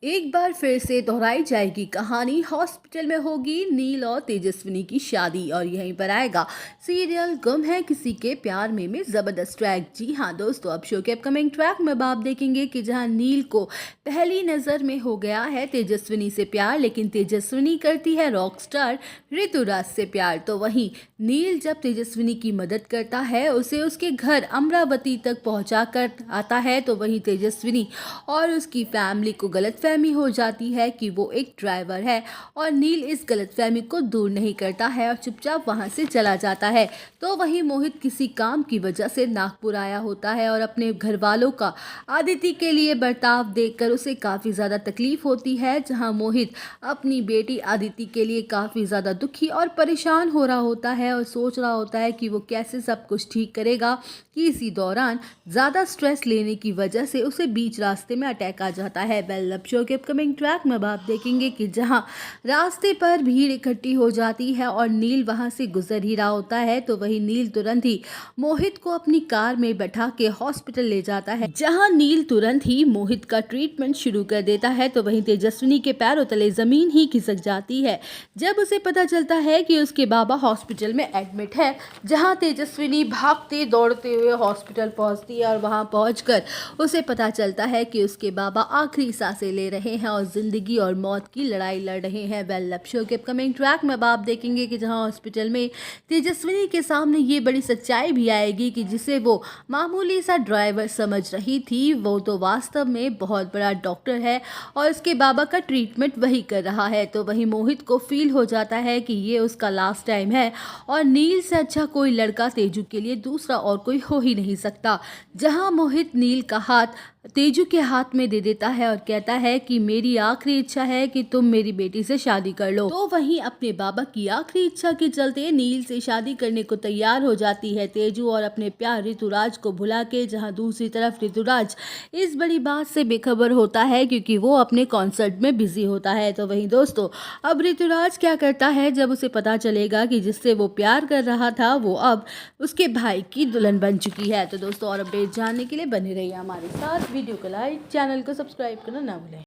एक बार फिर से दोहराई जाएगी कहानी। हॉस्पिटल में होगी नील और तेजस्विनी की शादी और यहीं पर आएगा सीरियल गुम है किसी के प्यार में जबरदस्त ट्रैक। जी हाँ दोस्तों, अब शो के अपकमिंग ट्रैक में अब आप देखेंगे कि जहां नील को पहली नजर में हो गया है तेजस्विनी से प्यार, लेकिन तेजस्विनी करती है रॉकस्टार ऋतुराज से प्यार। तो वहीं नील जब तेजस्विनी की मदद करता है, उसे उसके घर अमरावती तक पहुंचा कर आता है, तो वहीं तेजस्विनी और उसकी फैमिली को गलतफहमी हो जाती है कि वो एक ड्राइवर है और नील इस गलतफहमी को दूर नहीं करता है और चुपचाप वहां से चला जाता है। तो वहीं मोहित किसी काम की वजह से नागपुर आया होता है और अपने घर वालों का आदिति के लिए बर्ताव देखकर उसे काफ़ी ज़्यादा तकलीफ होती है। जहां मोहित अपनी बेटी आदिति के लिए काफ़ी ज़्यादा दुखी और परेशान हो रहा होता है और सोच रहा होता है कि वो कैसे सब कुछ ठीक करेगा कि इसी दौरान ज़्यादा स्ट्रेस लेने की वजह से उसे बीच रास्ते में अटैक आ जाता है। वेल, अब शो के अपकमिंग ट्रैक में अब आप देखेंगे कि जहां रास्ते पर भीड़ इकट्ठी हो जाती है और नील वहां से गुजर ही रहा होता है, तो वही नील तुरंत ही मोहित को अपनी कार में बैठा के हॉस्पिटल ले जाता है। जहां नील तुरंत ही मोहित का ट्रीटमेंट शुरू कर देता है, तो वहीं तेजस्विनी के पैरों तले जमीन ही खिसक जाती है जब उसे पता चलता है कि उसके बाबा हॉस्पिटल में एडमिट है। जहां तेजस्विनी भागते दौड़ते हुए हॉस्पिटल पहुंचती है और वहां पहुंचकर उसे पता चलता है कि उसके बाबा आखिरी सांसें ले रहे हैं और जिंदगी और मौत की लड़ाई लड़ रहे हैं। वेल, अब शो के अपकमिंग ट्रैक में अब आप देखेंगे कि जहां हॉस्पिटल में तेजस्विनी के सामने ये बड़ी सच्चाई भी आएगी कि जिसे वो मामूली सा ड्राइवर समझ रही थी, वो तो वास्तव में बहुत बड़ा डॉक्टर है और उसके बाबा का ट्रीटमेंट वही कर रहा है। तो वही मोहित को फील हो जाता है कि ये उसका लास्ट टाइम है और नील से अच्छा कोई लड़का तेजू के लिए दूसरा और कोई हो ही नहीं सकता। जहां मोहित नील का हाथ तेजू के हाथ में दे देता है और कहता है कि मेरी आखिरी इच्छा है कि तुम मेरी बेटी से शादी कर लो। तो वहीं अपने बाबा की आखिरी इच्छा के चलते नील से शादी करने को तैयार हो जाती है तेजू और अपने प्यार ऋतुराज को भुला के। जहां दूसरी तरफ ऋतुराज इस बड़ी बात से बेखबर होता है क्योंकि वो अपने कॉन्सर्ट में बिजी होता है। तो वहीं दोस्तों, अब ऋतुराज क्या करता है जब उसे पता चलेगा कि जिससे वो प्यार कर रहा था वो अब उसके भाई की दुल्हन बन चुकी है। तो दोस्तों, और अपडेट जानने के लिए बने रहिए हमारे साथ। वीडियो को लाइक, चैनल को सब्सक्राइब करना ना भूलें।